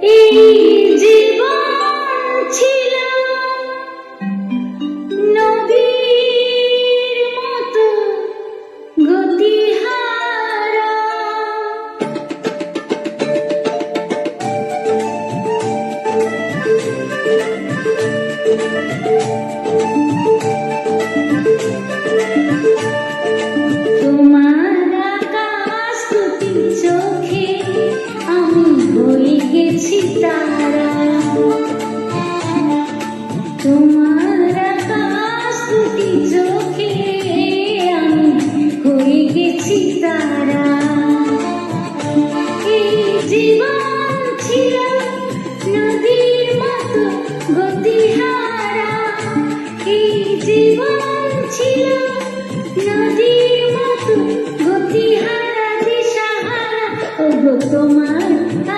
এই জীবন ছিল নদীর মতো গতিহারা। তোমার আকাশ দুটি চোখে আমি হয়ে গেছি তারা। তোমার আকাশ দুটি চোখে আমি হয়ে গেছি তারা। এই জীবন ছিল নদীর মতো গতিহারা। এই জীবন ছিল নদীর মতো গতিহারা দিশাহারা। ওগো তোমার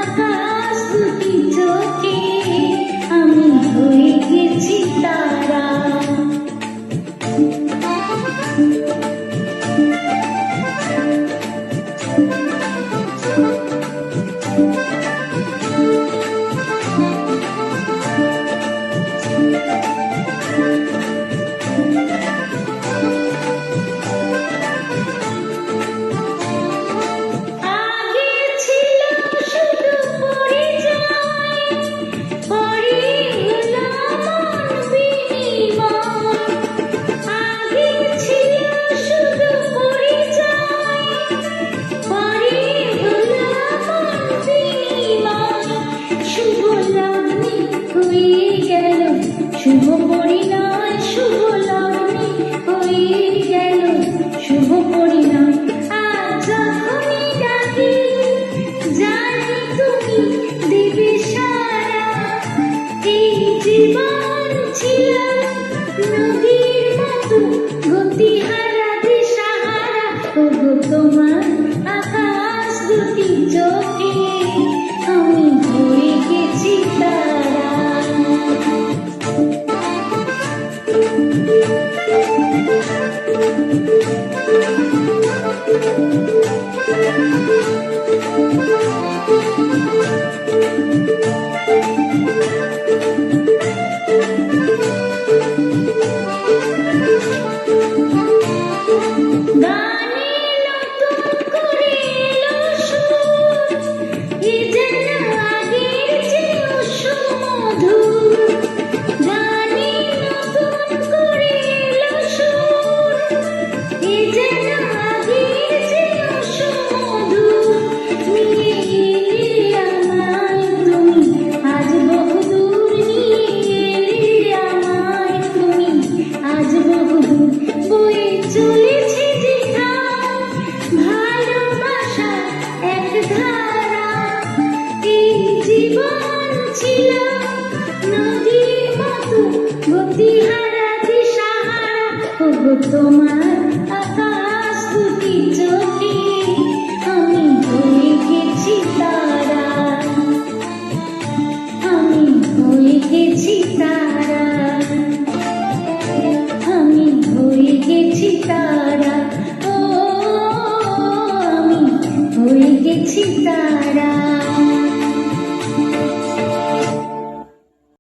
আকাশ দুটি চোখে আমি হয়ে গেছি তারা। আগে ছিল শুধু পরিচয়, পরে হলো মন বিনিময়। আগে ছিল শুধু পরিচয়, পরে হলো মন বিনিময়। শুভ লগ্নে হয়ে গেল শুভ পরিণয়। শুভ লগ্নে হয়ে গেল শুভ পরিণয়। আজ যখনই ডাকি জানি তুমি দেবে সাড়া। এই জীবন ছিল নদীর মতো গতিহারা দিশাহারা। ওগো তোমার আকাশ দুটি চোখে আমি হয়ে গেছি তারা।